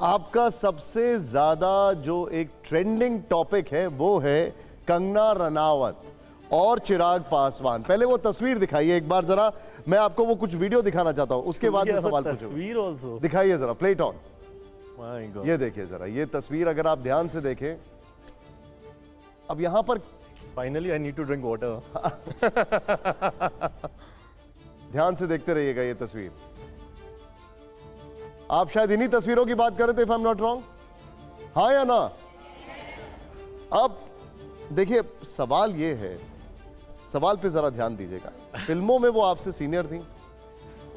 आपका सबसे ज्यादा जो एक ट्रेंडिंग टॉपिक है वो है कंगना रनावत और चिराग पासवान। पहले वो तस्वीर दिखाइए एक बार जरा, मैं आपको वो कुछ वीडियो दिखाना चाहता हूं, उसके बाद में सवाल पूछूंगा। दिखाइए जरा, प्ले इट ऑन। ये देखिए जरा, ये तस्वीर अगर आप ध्यान से देखें, अब यहां पर finally I need to drink water. ध्यान से देखते रहिएगा ये तस्वीर। आप शायद इन्हीं तस्वीरों की बात कर रहे थे, if I am not wrong, हाँ या ना? अब देखिए सवाल ये है, सवाल पे जरा ध्यान दीजिएगा। फिल्मों में वो आपसे सीनियर थी,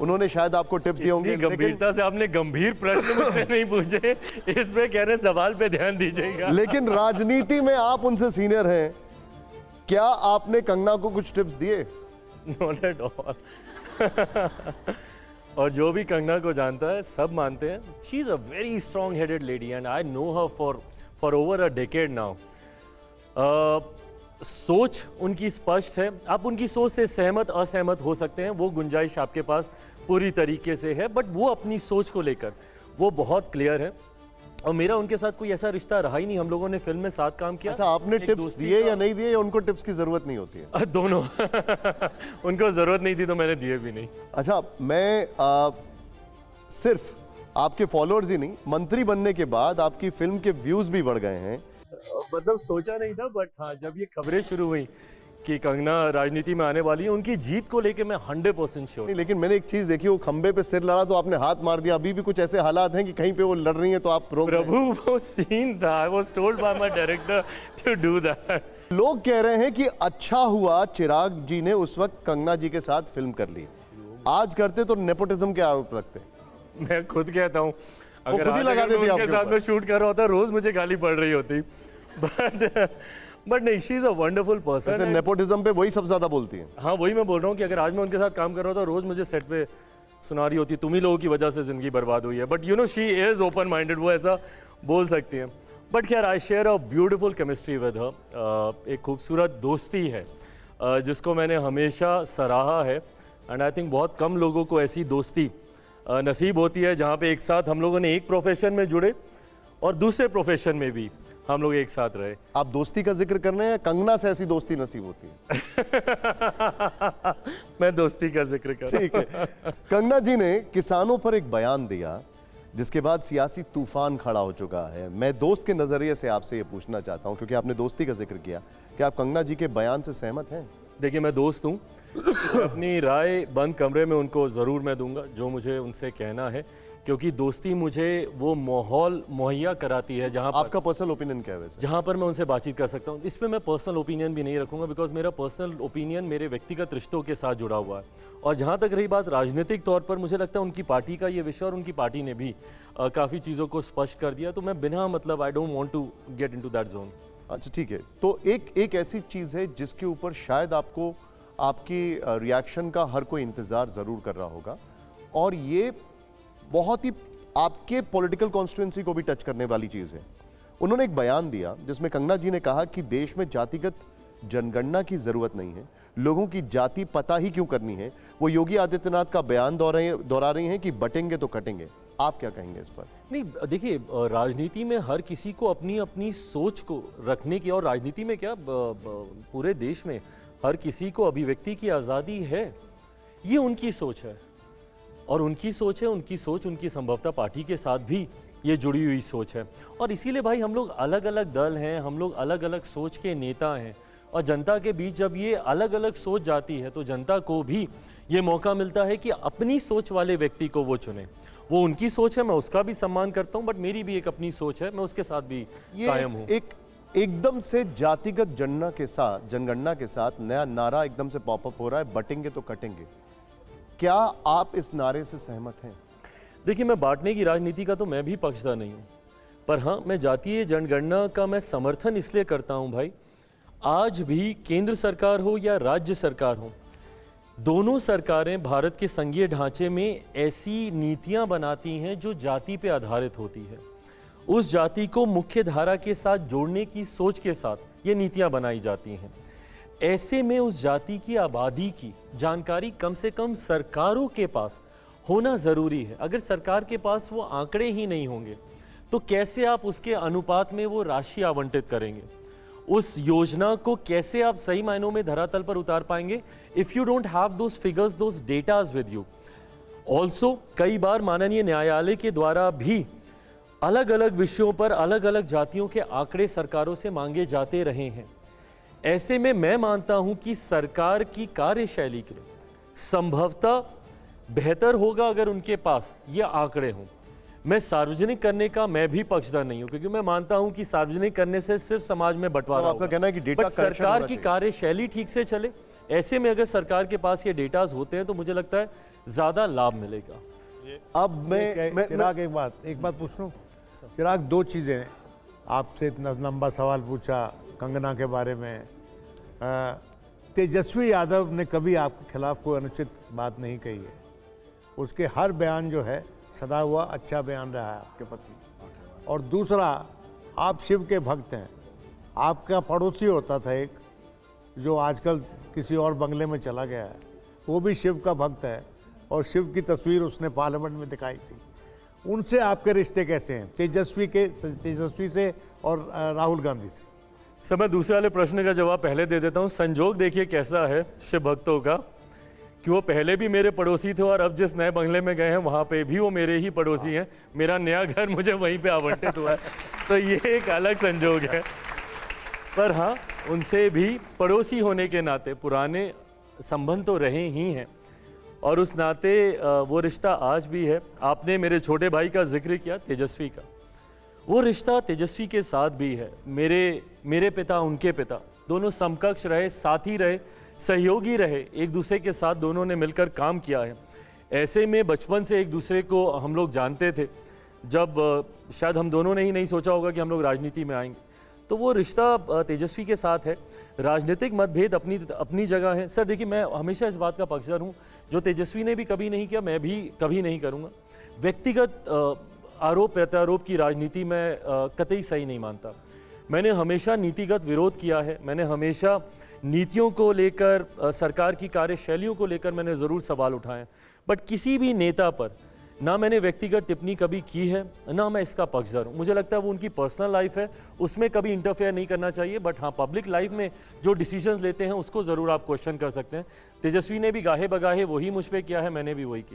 उन्होंने शायद आपको टिप्स दिए होंगे। गंभीरता से आपने गंभीर प्रश्न मुझसे नहीं पूछे, इस पे कह रहे सवाल पे ध्यान दीजिएगा। लेकिन राजनीति में आप उनसे सीनियर हैं, क्या आपने कंगना को कुछ टिप्स दिए? Not at all. और जो भी कंगना को जानता है सब मानते हैं she is a very strong headed lady and I know her for over a decade now. सोच उनकी स्पष्ट है, आप उनकी सोच से सहमत असहमत हो सकते हैं, वो गुंजाइश आपके पास पूरी तरीके से है, बट वो अपनी सोच को लेकर वो बहुत क्लियर है। और मेरा उनके साथ कोई ऐसा रिश्ता रहा ही नहीं, हम लोगों ने फिल्म में साथ काम किया। अच्छा, आपने टिप्स दिए या नहीं दिए, या उनको टिप्स की जरूरत नहीं होती है? दोनों। उनको जरूरत नहीं थी तो मैंने दिए भी नहीं। अच्छा, मैं सिर्फ आपके फॉलोअर्स ही नहीं, मंत्री बनने के बाद आपकी फिल्म के व्यूज भी बढ़ गए हैं। मतलब सोचा नहीं था, बट हाँ जब ये खबरें शुरू हुई कि कंगना राजनीति में आने वाली है, उनकी जीत को लेके मैं 100% श्योर। लेकिन मैंने एक चीज देखी, वो खंबे पे सिर लड़ा तो आपने हाथ मार दिया। अभी भी कुछ ऐसे हालात हैं कि कहीं पे वो लड़ रही हैं तो आप रोक रहे हैं? प्रभु वो सीन था, I was told by my director to do that. लोग कह रहे हैं कि अच्छा हुआ चिराग जी ने उस वक्त कंगना जी के साथ फिल्म कर ली, आज करते तो नेपोटिज्म के आरोप लगते। मैं खुद कहता हूँ अगर खुद ही लगा देती उनके साथ में शूट कर रहा होता रोज मुझे गाली पड़ रही होती, बट नहीं, she is a wonderful person. Nepotism पे वही सबसे ज्यादा बोलती है। हाँ वही मैं बोल रहा हूँ कि अगर आज मैं उनके साथ काम कर रहा था रोज मुझे सेट पे सुना रही होती तुम ही लोगों की वजह से जिंदगी बर्बाद हुई है, but you know she is open minded, वो ऐसा बोल सकती हैं। बट खैर I share a beautiful chemistry with her. एक खूबसूरत दोस्ती है जिसको मैंने हमेशा सराहा है, एंड आई थिंक बहुत कम लोगों को ऐसी दोस्ती नसीब होती है जहाँ पे एक साथ हम लोगों ने एक प्रोफेशन में जुड़े और दूसरे प्रोफेशन में भी हम लोग एक साथ रहे। आप दोस्ती का जिक्र कर रहे हैं, कंगना से ऐसी दोस्ती नसीब होती है? मैं दोस्ती का जिक्र कर रहा हूं। ठीक है। कंगना जी ने किसानों पर एक बयान दिया जिसके बाद सियासी तूफान खड़ा हो चुका है। मैं दोस्त के नजरिए से आपसे ये पूछना चाहता हूं, क्योंकि आपने दोस्ती का जिक्र किया, कि आप कंगना जी के बयान से सहमत हैं? देखिए मैं दोस्त हूँ, अपनी राय बंद कमरे में उनको ज़रूर मैं दूंगा जो मुझे उनसे कहना है, क्योंकि दोस्ती मुझे वो माहौल मुहैया कराती है जहाँ पर आपका पर्सनल ओपिनियन क्या है वैसे? जहाँ पर मैं उनसे बातचीत कर सकता हूँ। इसमें मैं पर्सनल ओपिनियन भी नहीं रखूँगा, बिकॉज मेरा पर्सनल ओपिनियन मेरे व्यक्तिगत रिश्तों के साथ जुड़ा हुआ है। और जहाँ तक रही बात राजनीतिक तौर पर, मुझे लगता है उनकी पार्टी का ये विषय और उनकी पार्टी ने भी काफ़ी चीज़ों को स्पष्ट कर दिया, तो मैं बिना मतलब I don't want to get into that zone. अच्छा ठीक है, तो एक ऐसी चीज़ है जिसके ऊपर शायद आपको आपकी रिएक्शन का हर कोई इंतज़ार ज़रूर कर रहा होगा, और ये बहुत ही आपके पॉलिटिकल कॉन्स्टिट्यूएंसी को भी टच करने वाली चीज़ है। उन्होंने एक बयान दिया जिसमें कंगना जी ने कहा कि देश में जातिगत जनगणना की ज़रूरत नहीं है, लोगों की जाति पता ही क्यों करनी है। वो योगी आदित्यनाथ का बयान दोहरा रही हैं कि बटेंगे तो कटेंगे। आप क्या कहेंगे इस पर? नहीं देखिए, राजनीति में हर किसी को अपनी अपनी सोच को रखने की, और राजनीति में क्या पूरे देश में हर किसी को अभिव्यक्ति की आज़ादी है। ये उनकी सोच है और उनकी सोच है, उनकी सोच उनकी संभवतः पार्टी के साथ भी ये जुड़ी हुई सोच है। और इसीलिए भाई हम लोग अलग अलग दल हैं, हम लोग अलग अलग सोच के नेता हैं, और जनता के बीच जब ये अलग अलग सोच जाती है तो जनता को भी ये मौका मिलता है कि अपनी सोच वाले व्यक्ति को वो चुने। वो उनकी सोच है, मैं उसका भी सम्मान करता हूँ, बट मेरी भी एक अपनी सोच है, मैं उसके साथ भी कायम हूँ। एकदम से जातिगत जनगणना के साथ नया नारा एकदम से पॉपअप हो रहा है, बटेंगे तो कटेंगे। क्या आप इस नारे से सहमत हैं? देखिए मैं बांटने की राजनीति का तो मैं भी पक्षधर नहीं हूँ, पर हाँ मैं जातीय जनगणना का मैं समर्थन इसलिए करता हूँ भाई, आज भी केंद्र सरकार हो या राज्य सरकार हो, दोनों सरकारें भारत के संघीय ढांचे में ऐसी नीतियां बनाती हैं जो जाति पे आधारित होती है। उस जाति को मुख्य धारा के साथ जोड़ने की सोच के साथ ये नीतियां बनाई जाती हैं। ऐसे में उस जाति की आबादी की जानकारी कम से कम सरकारों के पास होना ज़रूरी है। अगर सरकार के पास वो आंकड़े ही नहीं होंगे तो कैसे आप उसके अनुपात में वो राशि आवंटित करेंगे? उस योजना को कैसे आप सही मायनों में धरातल पर उतार पाएंगे if you don't have those figures, those datas with you? Also कई बार माननीय न्यायालय के द्वारा भी अलग अलग विषयों पर अलग अलग जातियों के आंकड़े सरकारों से मांगे जाते रहे हैं। ऐसे में मैं मानता हूं कि सरकार की कार्यशैली के लिए संभवतः बेहतर होगा अगर उनके पास ये आंकड़े हों। मैं सार्वजनिक करने का मैं भी पक्षधर नहीं हूं, क्योंकि मैं मानता हूं कि सार्वजनिक करने से सिर्फ समाज में बंटवारा आपका कहना है कि डेटा बट सरकार की कार्यशैली ठीक से चले। ऐसे में अगर सरकार के पास ये डेटाज होते हैं तो मुझे लगता है ज्यादा लाभ मिलेगा। अब मैं चिराग एक बात पूछ लूं चिराग, दो चीज़ें हैं। आपसे इतना लंबा सवाल पूछा कंगना के बारे में। तेजस्वी यादव ने कभी आपके खिलाफ कोई अनुचित बात नहीं कही है। उसके हर बयान जो है सदा हुआ अच्छा बयान रहा है आपके प्रति। और दूसरा, आप शिव के भक्त हैं। आपका पड़ोसी होता था एक, जो आजकल किसी और बंगले में चला गया है, वो भी शिव का भक्त है और शिव की तस्वीर उसने पार्लियामेंट में दिखाई थी। उनसे आपके रिश्ते कैसे हैं, तेजस्वी से और राहुल गांधी से? सर, मैं दूसरे वाले प्रश्न का जवाब पहले दे देता हूँ। संजोग देखिए कैसा है शिव भक्तों का कि वो पहले भी मेरे पड़ोसी थे और अब जिस नए बंगले में गए हैं वहाँ पे भी वो मेरे ही पड़ोसी हैं। मेरा नया घर मुझे वहीं पे आवंटित हुआ है, तो ये एक अलग संजोग है। पर हाँ, उनसे भी पड़ोसी होने के नाते पुराने संबंध तो रहे ही हैं और उस नाते वो रिश्ता आज भी है। आपने मेरे छोटे भाई का जिक्र किया, तेजस्वी का, वो रिश्ता तेजस्वी के साथ भी है। मेरे पिता, उनके पिता दोनों समकक्ष रहे, साथी रहे, सहयोगी रहे, एक दूसरे के साथ दोनों ने मिलकर काम किया है। ऐसे में बचपन से एक दूसरे को हम लोग जानते थे, जब शायद हम दोनों ने ही नहीं सोचा होगा कि हम लोग राजनीति में आएंगे। तो वो रिश्ता तेजस्वी के साथ है। राजनीतिक मतभेद अपनी जगह है। सर देखिए, मैं हमेशा इस बात का पक्षधर हूँ, जो तेजस्वी ने भी कभी नहीं किया मैं भी कभी नहीं करूँगा। व्यक्तिगत आरोप प्रत्यारोप की राजनीति में कतई सही नहीं मानता। मैंने हमेशा नीतिगत विरोध किया है। मैंने हमेशा नीतियों को लेकर, सरकार की कार्यशैलियों को लेकर मैंने ज़रूर सवाल उठाए, बट किसी भी नेता पर ना मैंने व्यक्तिगत टिप्पणी कभी की है, ना मैं इसका पक्षधर हूँ। मुझे लगता है वो उनकी पर्सनल लाइफ है, उसमें कभी इंटरफेयर नहीं करना चाहिए। बट हाँ, पब्लिक लाइफ में जो डिसीजंस लेते हैं उसको ज़रूर आप क्वेश्चन कर सकते हैं। तेजस्वी ने भी गाहे बगाहे वही मुझ पर किया है, मैंने भी वही किया।